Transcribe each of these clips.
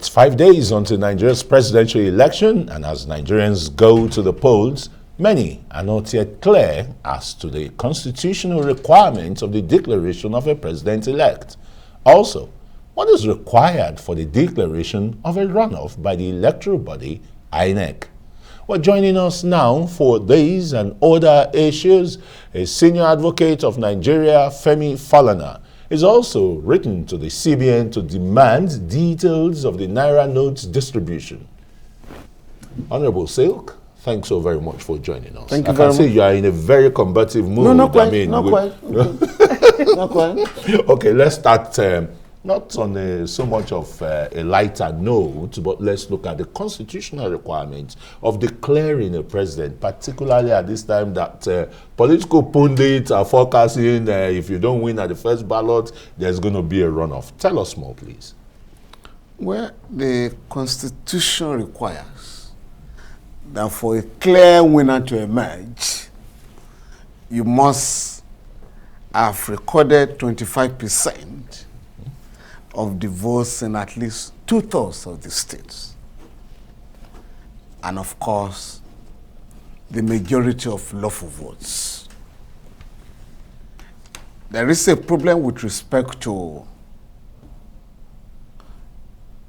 It's 5 days until Nigeria's presidential election, and as Nigerians go to the polls, many are not yet clear as to the constitutional requirements of the declaration of a president-elect. Also, what is required for the declaration of a runoff by the electoral body, INEC? Well, joining us now for these and other issues is Senior Advocate of Nigeria, Femi Falana. Is also written to the CBN to demand details of the Naira notes distribution. Honorable Silk, thanks so very much for joining us. Thank you very much. I can see you are in a very combative mood. No, not quite. Not quite. Okay, let's start not on so much of a lighter note, but let's look at the constitutional requirements of declaring a president, particularly at this time that political pundits are forecasting if you don't win at the first ballot, there's going to be a runoff. Tell us more, please. Well, the Constitution requires that for a clear winner to emerge, you must have recorded 25% of the votes in at least 2/3 of the states. And of course, the majority of lawful votes. There is a problem with respect to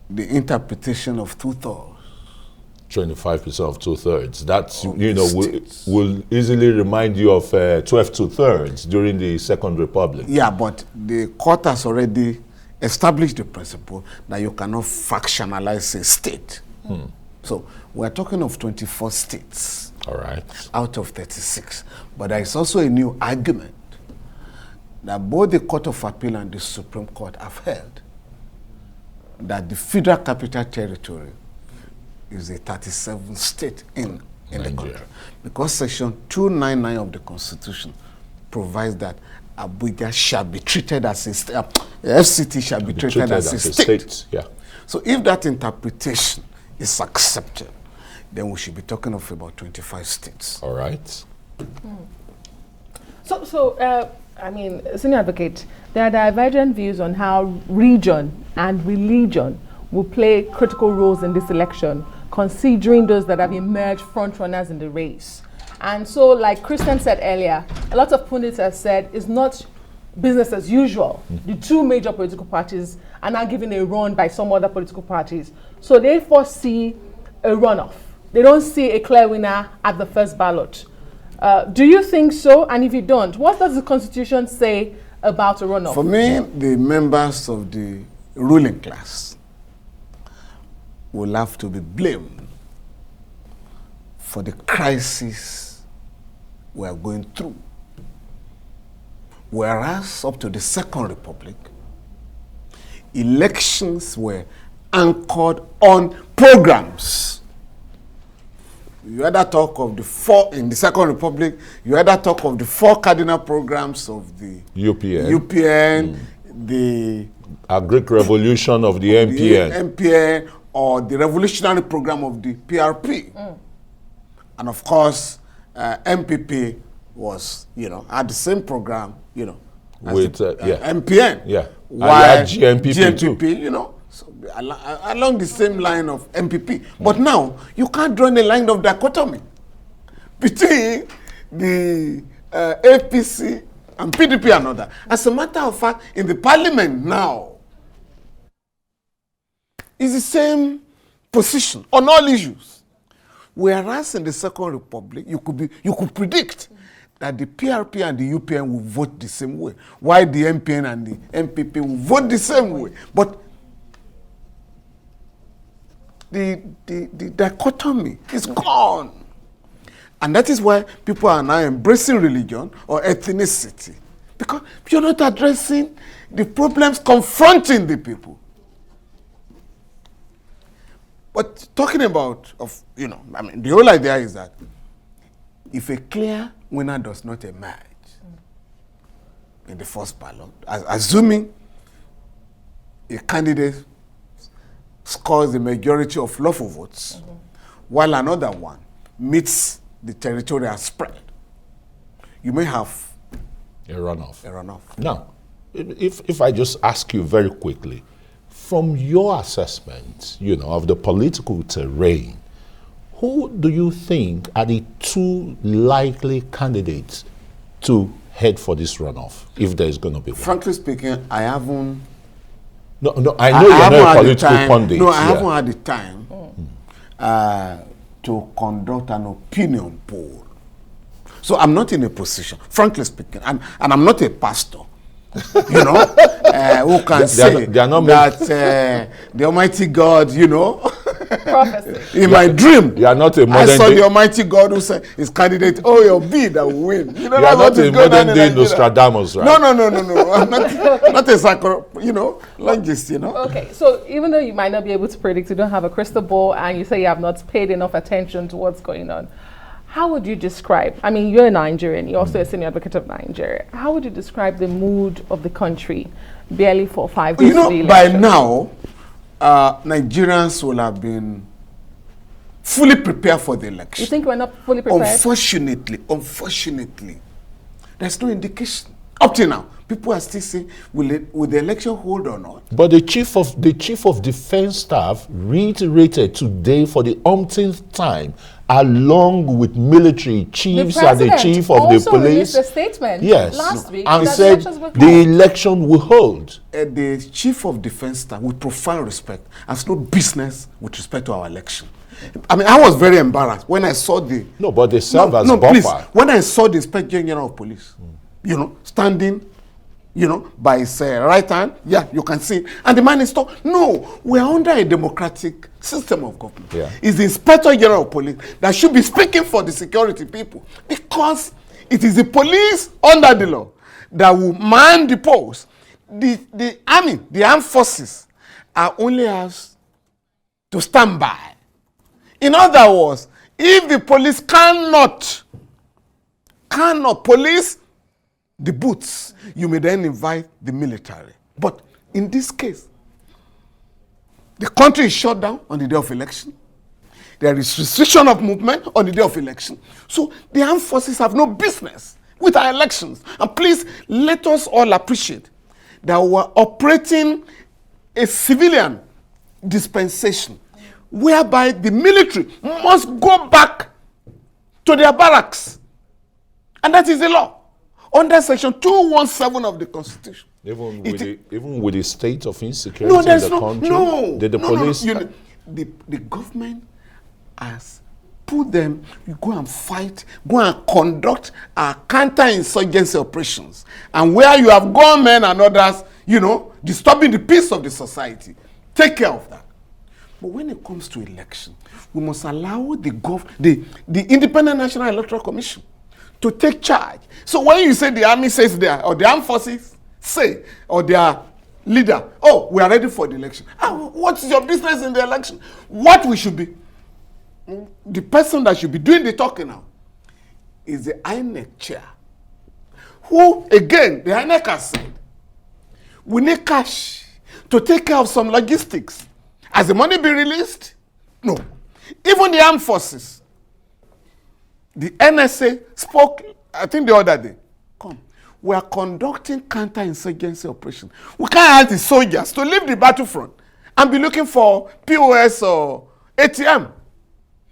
the interpretation of 2/3. 25% of 2/3. That's, you know, will easily remind you of 12 2/3 during the Second Republic. Yeah, but the court has already established the principle that you cannot fractionalize a state. So we're talking of 24 states. All right. Out of 36. But there is also a new argument that both the Court of Appeal and the Supreme Court have held that the Federal Capital Territory is a 37th state in the country. Because Section 299 of the Constitution provides that Abuja shall be treated as a state, FCT shall be treated as a state. Yeah. So if that interpretation is accepted, then we should be talking of about 25 states. All right. I mean, Senior Advocate, there are divergent views on how region and religion will play critical roles in this election, considering those that have emerged front runners in the race. And so, like Christian said earlier, a lot of pundits have said it's not business as usual. The two major political parties are now given a run by some other political parties. So they foresee a runoff. They don't see a clear winner at the first ballot. Do you think so? And if you don't, what does the Constitution say about a runoff? For me, the members of the ruling class will have to be blamed for the crisis we are going through. Whereas up to the Second Republic, elections were anchored on programs. You either talk of the four, in the Second Republic, you either talk of the four cardinal programs of the UPN, the Greek Revolution of the MPN, or the revolutionary program of the PRP. And of course, MPP was, had the same program, with MPN. Yeah. While GNPP too. So along the same line of MPP. But now, you can't draw a line of dichotomy between the APC and PDP and other. As a matter of fact, in the parliament now, it's the same position on all issues. Whereas in the Second Republic, you could predict that the PRP and the UPN will vote the same way, while the MPN and the MPP will vote the same way. But the dichotomy is gone. And that is why people are now embracing religion or ethnicity, because you're not addressing the problems confronting the people. But talking about, the whole idea is that if a clear winner does not emerge in the first ballot, assuming a candidate scores the majority of lawful votes, while another one meets the territorial spread, you may have a runoff. A runoff. Now, if I just ask you very quickly, from your assessment, of the political terrain, who do you think are the two likely candidates to head for this runoff, if there is going to be one? Frankly speaking, I haven't. No, I know you're not a political pundit. No, I haven't had the time to conduct an opinion poll. So I'm not in a position, frankly speaking, and I'm not a pastor, who can say that the Almighty God, Prophecy. in my dream, you are not a modern I saw the Almighty God who said his candidate, your bid that will win. You are not a modern day Nostradamus, right? No. I'm not a psychologist, Okay, so even though you might not be able to predict, you don't have a crystal ball, and you say you have not paid enough attention to what's going on, how would you describe, I mean, you're a Nigerian, you're also a senior advocate of Nigeria. How would you describe the mood of the country barely for 5 days to the election? By now, Nigerians will have been fully prepared for the election. You think we're not fully prepared? Unfortunately, there's no indication. Up till now, people are still saying, will the election hold or not? But the chief of defense staff reiterated today for the umpteenth time, along with military chiefs and the chief of the police, released a statement last week and that said the election will hold. The chief of defense staff, with profound respect, has no business with respect to our election. I mean, I was very embarrassed when I saw the... No, but they serve as buffer. Please, when I saw the Inspector General of Police, standing, by his right hand, you can see. And the man is talking. No, we are under a democratic system of government. Yeah. It's the Inspector General of Police that should be speaking for the security people, because it is the police under the law that will man the post. The army, the armed forces, are only asked to stand by. In other words, if the police cannot police the booths, you may then invite the military. But in this case, the country is shut down on the day of election. There is restriction of movement on the day of election. So the armed forces have no business with our elections. And please, let us all appreciate that we're operating a civilian dispensation whereby the military must go back to their barracks. And that is the law. Under Section 217 of the Constitution. Even with the state of insecurity in the country, did the police... The government has put them, you go and fight, go and conduct counter-insurgency operations. And where you have gunmen and others, disturbing the peace of the society, take care of that. But when it comes to election, we must allow the Independent National Electoral Commission to take charge. So when you say the army says there, or the armed forces say, or their leader, we are ready for the election. What's your business in the election? What we should be, the person that should be doing the talking now is the INEC chair, who, again, the INEC has said, we need cash to take care of some logistics. Has the money been released? No. Even the armed forces, the NSA spoke, I think the other day, we are conducting counter-insurgency operation. We can't ask the soldiers to leave the battlefront and be looking for POS or ATM.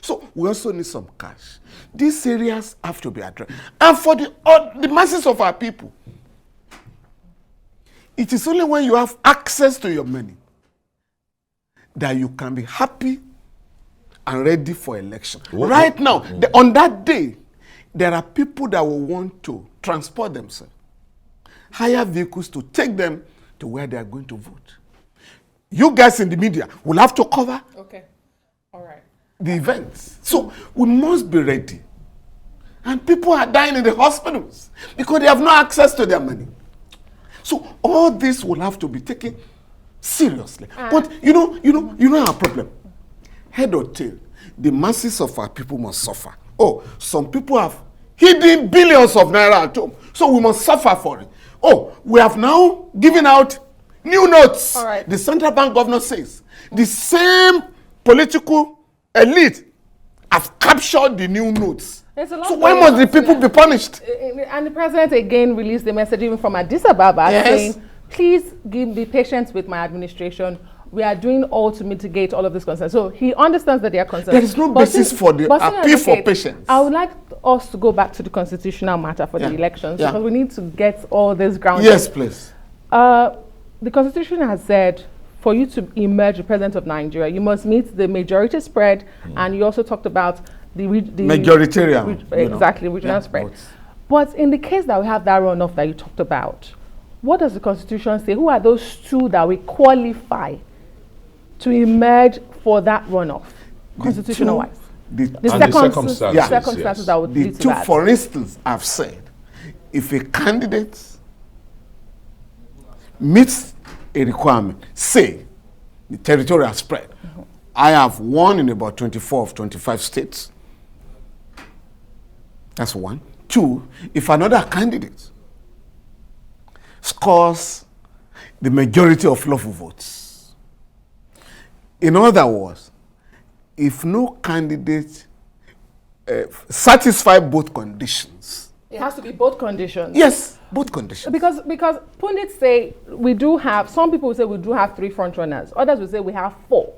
So we also need some cash. These areas have to be addressed. And for the masses of our people, it is only when you have access to your money that you can be happy and ready for election. Right now, on that day, there are people that will want to transport themselves, hire vehicles to take them to where they are going to vote. You guys in the media will have to cover the events. So we must be ready. And people are dying in the hospitals because they have no access to their money. So all this will have to be taken seriously. But you know our problem. Head or tail, the masses of our people must suffer. Some people have hidden billions of naira at home, so we must suffer for it. We have now given out new notes. The central bank governor says the same political elite have captured the new notes. So why must the people be punished? And the president again released a message even from Addis Ababa saying, please be patient with my administration. we are doing all to mitigate all of this concern. So he understands that they are concerned. There is no basis for the appeal for patience. I would like us to go back to the constitutional matter for the elections because we need to get all this grounded. Yes, please. The constitution has said for you to emerge the president of Nigeria, you must meet the majority spread, and you also talked about the majoritarian, regional spread. Votes. But in the case that we have that runoff that you talked about, what does the constitution say? Who are those two that we qualify to emerge for that runoff, constitutional-wise? The circumstances that would lead to that. For instance, I've said, if a candidate meets a requirement, say the territorial spread, I have won in about 24 of 25 states. That's one. Two, if another candidate scores the majority of lawful votes. In other words, if no candidate satisfy both conditions. It has to be both conditions. Yes, both conditions. Because pundits say we do have, some people say we do have 3 front runners. Others will say we have 4.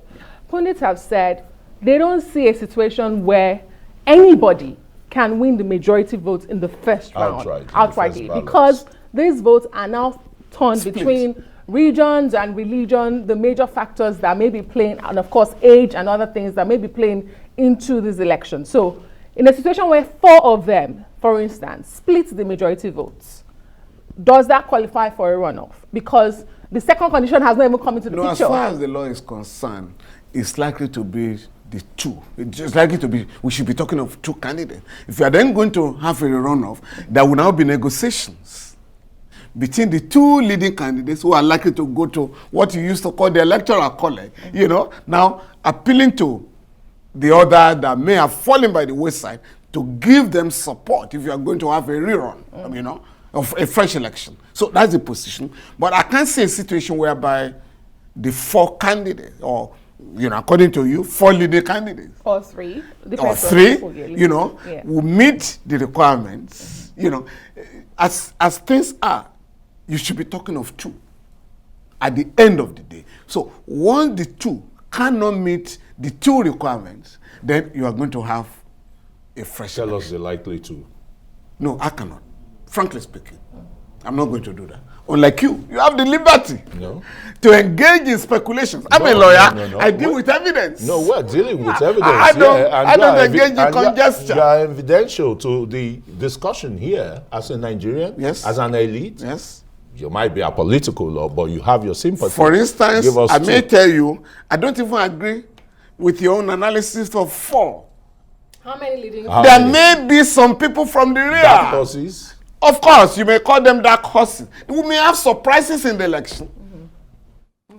Pundits have said they don't see a situation where anybody can win the majority votes in the first round outrightly, because these votes are now torn between regions and religion, the major factors that may be playing, and of course age and other things that may be playing into this election. So in a situation where 4 of them, for instance, split the majority votes, does that qualify for a runoff? Because the second condition has not even come into the picture. As far as the law is concerned, it's likely to be the 2. It's likely to be, we should be talking of 2 candidates. If you are then going to have a runoff, there will now be negotiations between the 2 leading candidates who are likely to go to what you used to call the electoral college, you know, now appealing to the other that may have fallen by the wayside to give them support if you are going to have a rerun, you know, of a fresh election. So that's the position. But I can't see a situation whereby the 4 candidates, or, you know, according to you, 4 leading candidates. Or 3. Or 3, you know, will meet the requirements. You know, as things are, you should be talking of 2 at the end of the day. So once the 2 cannot meet the 2 requirements, then you are going to have a fresh Tell election. us the likely 2. No, I cannot. Frankly speaking, I'm not going to do that. Unlike you have the liberty to engage in speculations. I'm a lawyer. No. I deal with evidence. No, we're dealing with evidence. I don't engage in conjecture. You are evidential to the discussion here as a Nigerian, as an elite. Yes. You might be apolitical, but you have your sympathy. For instance, I may tell you, I don't even agree with your own analysis of 4. How many leading? There may be some people from the rear. Dark horses. Of course, you may call them dark horses. We may have surprises in the election.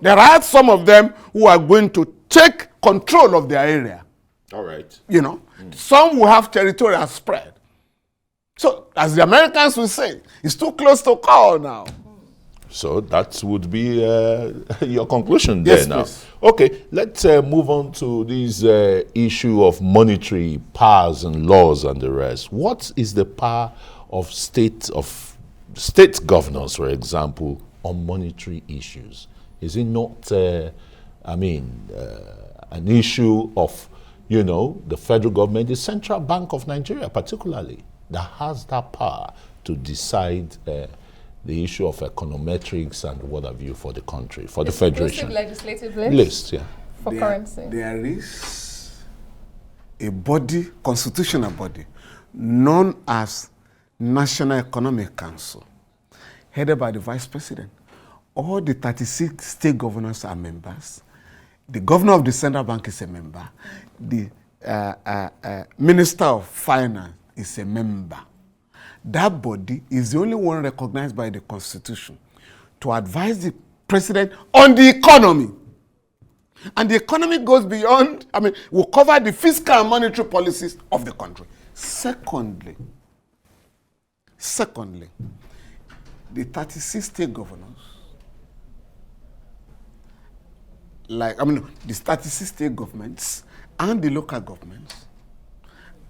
There are some of them who are going to take control of their area. All right. You know, some will have territorial spread. So, as the Americans will say, it's too close to call now. So that would be your conclusion there now. Please. Okay, let's move on to this issue of monetary powers and laws and the rest. What is the power of state governors, for example, on monetary issues? Is it not, an issue of, you know, the federal government, the Central Bank of Nigeria particularly, that has that power to decide the issue of econometrics and what have you for the country, for the federation? Legislative list, for currency. There is a body, constitutional body, known as National Economic Council, headed by the Vice President. All the 36 state governors are members. The governor of the Central Bank is a member. The Minister of Finance is a member. That body is the only one recognized by the Constitution to advise the President on the economy. And the economy goes beyond, will cover the fiscal and monetary policies of the country. Secondly, the 36 state governors, the 36 state governments and the local governments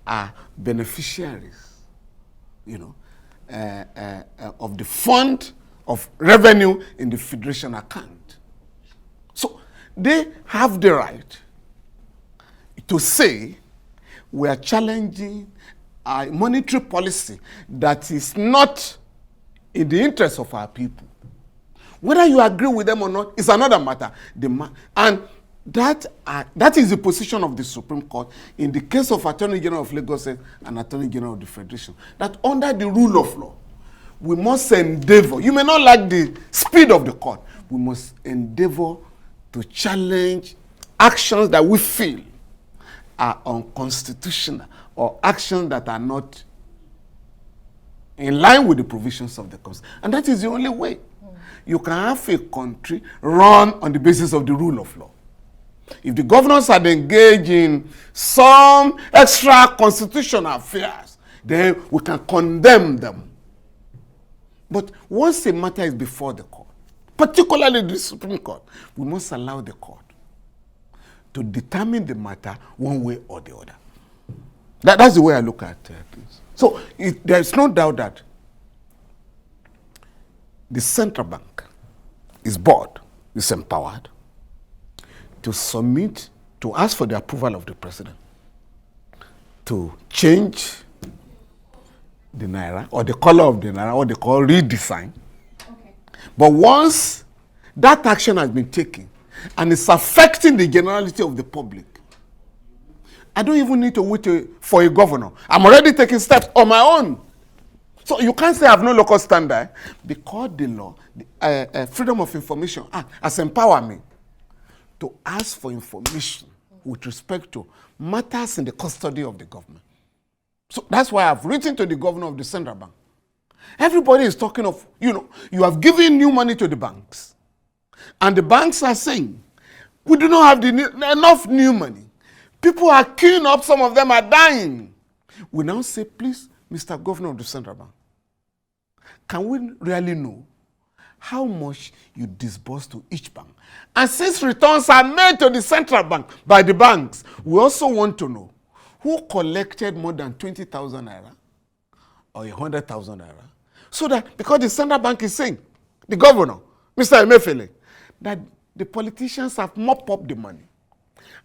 are beneficiaries, of the fund of revenue in the federation account. So they have the right to say we are challenging a monetary policy that is not in the interest of our people. Whether you agree with them or not is another matter. And that is the position of the Supreme Court in the case of Attorney General of Lagos and Attorney General of the Federation, that under the rule of law, we must endeavor. You may not like the speed of the court. We must endeavor to challenge actions that we feel are unconstitutional or actions that are not in line with the provisions of the Constitution. And that is the only way. You can have a country run on the basis of the rule of law. If the governors had engaged in some extra constitutional affairs, then we can condemn them. But once a matter is before the court, particularly the Supreme Court, we must allow the court to determine the matter one way or the other. That's the way I look at things. So there is no doubt that the central bank is empowered to submit, to ask for the approval of the president to change the naira or the color of the naira, or they call redesign. Okay. But once that action has been taken and it's affecting the generality of the public, I don't even need to wait for a governor. I'm already taking steps on my own. So you can't say I have no local standard, because the law, Freedom of Information has empowered me to ask for information with respect to matters in the custody of the government. So that's why I've written to the governor of the central bank. Everybody is talking of, you have given new money to the banks. And the banks are saying, we do not have enough new money. People are queuing up, some of them are dying. We now say, please, Mr. Governor of the Central Bank, can we really know how much you disburse to each bank? And since returns are made to the central bank by the banks, we also want to know who collected more than 20,000 naira or 100,000 naira. So that, because the central bank is saying, the governor, Mr. Emefiele, that the politicians have mopped up the money.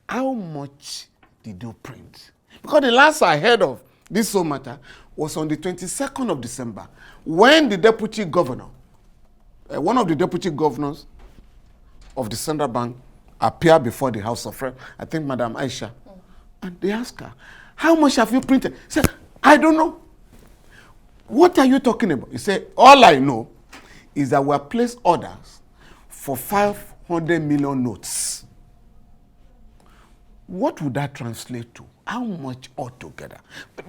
How much did you print? Because the last I heard of this whole matter was on the 22nd of December, when the deputy governor, one of the deputy governors of the central bank, appeared before the House of Reps, I think Madam Aisha, and they asked her, how much have you printed? She said, I don't know. What are you talking about? He said, all I know is that we have placed orders for 500 million notes. What would that translate to? How much altogether?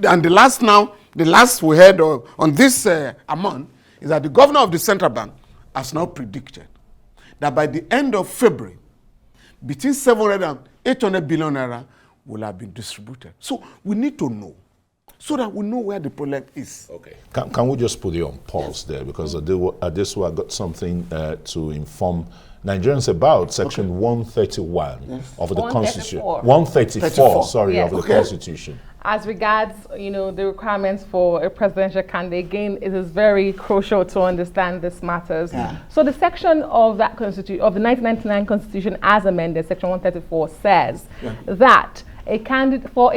And the last we heard on this amount is that the governor of the central bank has now predicted that by the end of February, between 700 and 800 billion naira will have been distributed. So we need to know, so that we know where the problem is. Okay. Can we just put you on pause there, because this I got something to inform Nigerians about Section 131 of the Constitution. 134, sorry, yes, of the Constitution. As regards, the requirements for a presidential candidate, again, it is very crucial to understand these matters. Yeah. So the section of that Constitution, of the 1999 Constitution as amended, Section 134, says that a candidate for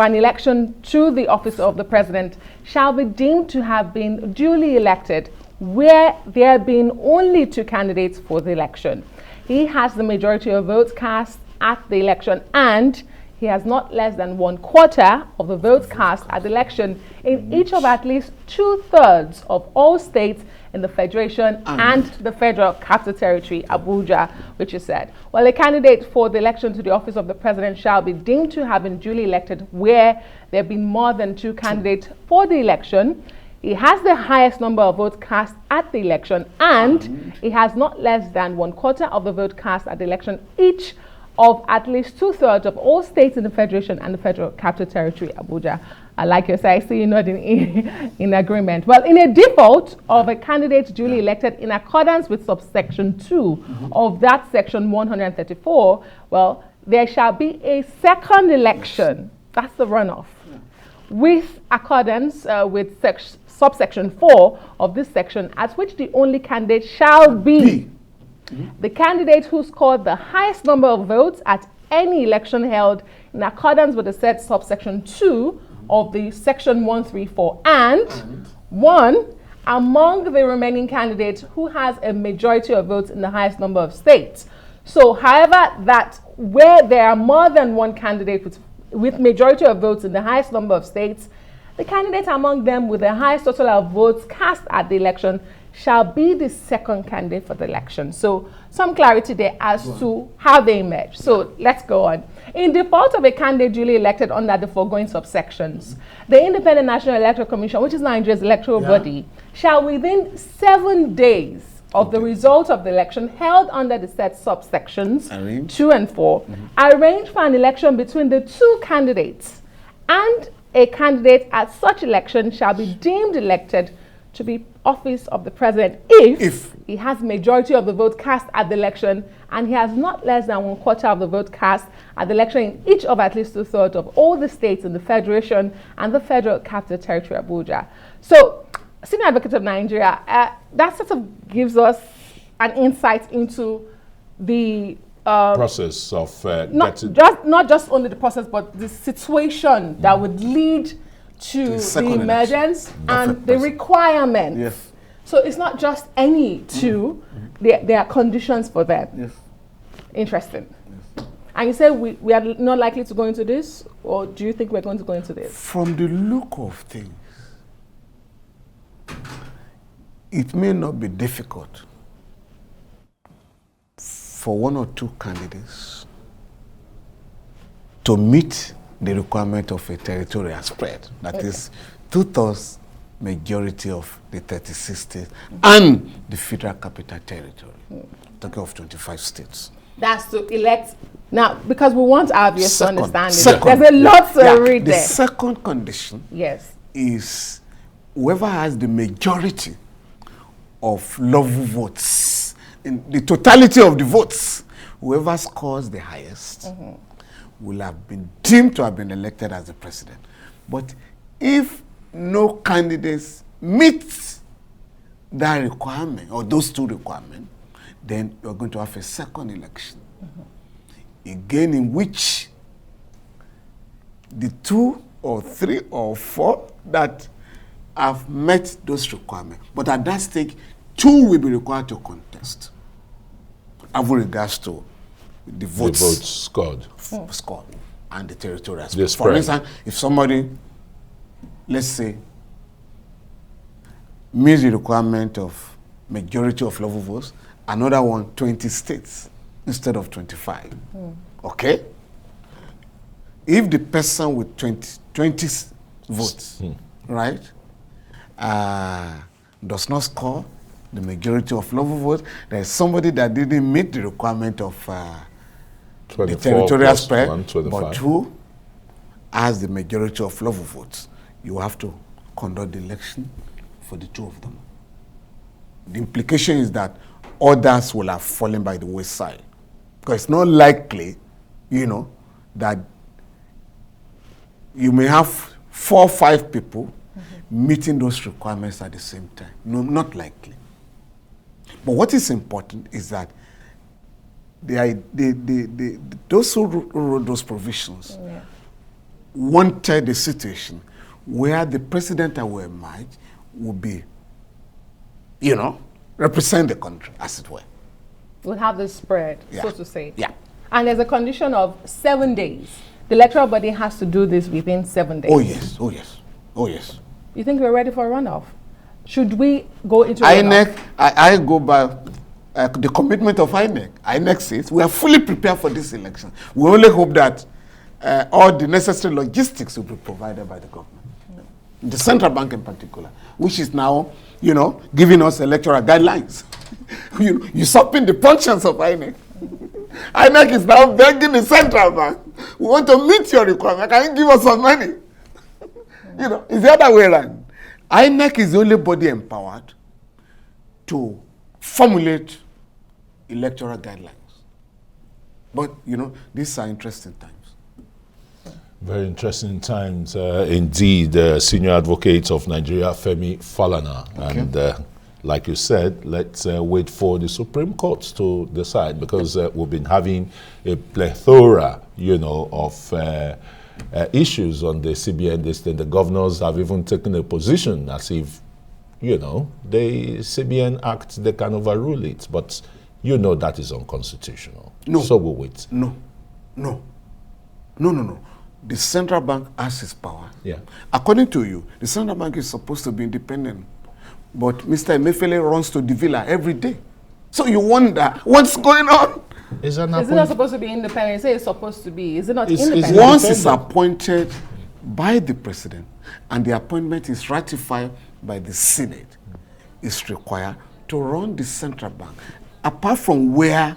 an election to the office of the president shall be deemed to have been duly elected where there have been only two candidates for the election. He has the majority of votes cast at the election, and he has not less than 1/4 of the votes cast at the election in each of at least 2/3 of all states in the Federation and the Federal Capital Territory, Abuja, which is said. Well, a candidate for the election to the office of the president shall be deemed to have been duly elected where there have been more than two candidates for the election. He has the highest number of votes cast at the election, and he has not less than 1/4 of the vote cast at the election each of at least 2/3 of all states in the Federation and the Federal Capital Territory, Abuja. I like your side, I see you're not in agreement. Well, in a default of a candidate duly elected in accordance with subsection 2 of that section 134, well, there shall be a second election. That's the runoff. With accordance with subsection 4 of this section, at which the only candidate shall be The candidate who scored the highest number of votes at any election held in accordance with the said subsection 2 of the section 134 and 1 among the remaining candidates who has a majority of votes in the highest number of states. So, however, that where there are more than one candidate with majority of votes in the highest number of states, the candidate among them with the highest total of votes cast at the election shall be the second candidate for the election. So, some clarity there as to how they emerge. So, let's go on. In default of a candidate duly elected under the foregoing subsections, the Independent National Electoral Commission, which is Nigeria's electoral body, shall within 7 days of the result of the election held under the said subsections 2 and 4, arrange for an election between the two candidates, and a candidate at such election shall be deemed elected to be office of the president if he has majority of the vote cast at the election and he has not less than 1/4 of the vote cast at the election in each of at least 2/3 of all the states in the Federation and the Federal Capital Territory, Abuja. So, Senior Advocate of Nigeria, that sort of gives us an insight into the process of not just only the process, but the situation that would lead to the emergence and the requirement. Yes. So it's not just any two; there are conditions for them. Yes. Interesting. Yes. And you say we are not likely to go into this, or do you think we're going to go into this? From the look of things, it may not be difficult for one or two candidates to meet the requirement of a territorial spread. That is 2/3 majority of the 36 states and the Federal Capital Territory. Talking of 25 states. That's to elect. Now, because we want our viewers to understand it. Second, there's a lot to read there. The second condition is whoever has the majority of lawful votes, in the totality of the votes, whoever scores the highest will have been deemed to have been elected as the president. But if no candidates meet that requirement or those two requirements, then you're going to have a second election. Again, in which the 2 or 3 or 4 that have met those requirements, but at that stage, 2 will be required to contest, having regards to the votes scored and the territorial spread. For instance, if somebody, let's say, meets the requirement of majority of lawful votes, another one 20 states instead of 25. Okay? If the person with 20 votes, right, does not score the majority of lawful votes, there is somebody that didn't meet the requirement of the territorial spread, but who has the majority of lawful votes. You have to conduct the election for the 2 of them. The implication is that others will have fallen by the wayside. Because it's not likely, that you may have 4 or 5 people meeting those requirements at the same time. No, not likely. But what is important is that those who wrote those provisions wanted a situation where the president that will emerge will be, represent the country, as it were. We'll have this spread, so to say. Yeah. And there's a condition of 7 days. The electoral body has to do this within 7 days. Oh, yes. Oh, yes. Oh, yes. You think we're ready for a runoff? Should we go into INEC, I go by the commitment of INEC. INEC says we are fully prepared for this election. We only hope that all the necessary logistics will be provided by the government. The central bank in particular, which is now, giving us electoral guidelines. Usurping the functions of INEC. INEC is now begging the central bank, we want to meet your requirement. Can you give us some money? It's the other way around. INEC is the only body empowered to formulate electoral guidelines. But, these are interesting times. Very interesting times indeed. Senior Advocate of Nigeria, Femi Falana. Okay. And like you said, let's wait for the Supreme Court to decide, because we've been having a plethora, of issues on the CBN. The governors have even taken a position as if, the CBN Act, they can overrule it, but that is unconstitutional. No. So we'll wait. No. The central bank has its power. Yeah. According to you, the central bank is supposed to be independent, but Mr. Emefiele runs to the villa every day. So you wonder what's going on. Is it not supposed to be independent? You say it's supposed to be. Is it not independent? Once it's appointed by the president and the appointment is ratified by the Senate, it's required to run the central bank. Apart from where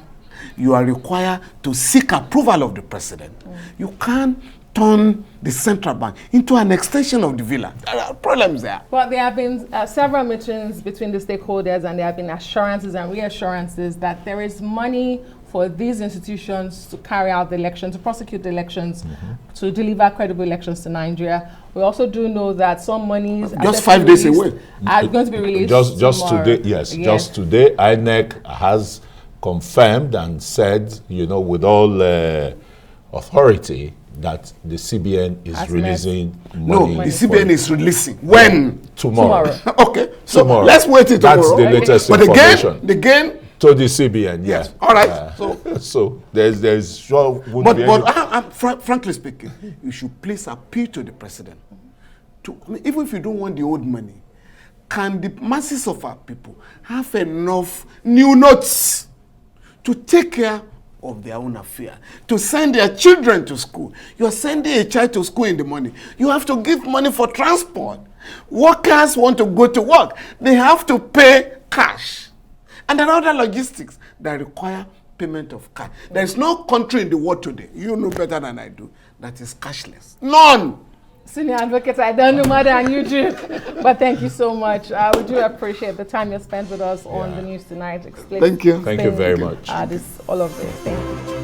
you are required to seek approval of the president, you can't turn the central bank into an extension of the villa. There are problems there. Well, there have been several meetings between the stakeholders, and there have been assurances and reassurances that there is money for these institutions to carry out the election, to prosecute the elections, to deliver credible elections to Nigeria. We also do know that some monies just 5 days away are going to be released just today. Yes, just today, INEC has confirmed and said, with all authority, that the CBN is releasing money. No, the CBN is releasing. When? Tomorrow. Okay, so tomorrow. Let's wait till tomorrow. That's the latest but information. Again, to the CBN, yes. All right. So there's sure wouldn't be any. Frankly speaking, you should please appeal to the president. Even if you don't want the old money, can the masses of our people have enough new notes to take care of their own affair, to send their children to school? You are sending a child to school in the morning. You have to give money for transport. Workers want to go to work. They have to pay cash. And there are other logistics that require payment of cash. There is no country in the world today, you know better than I do, that is cashless. None. Senior advocate, I don't know more than you do, but thank you so much. We do appreciate the time you spent with us on the news tonight. Thank you. Thank you very much. All of this. Thank you.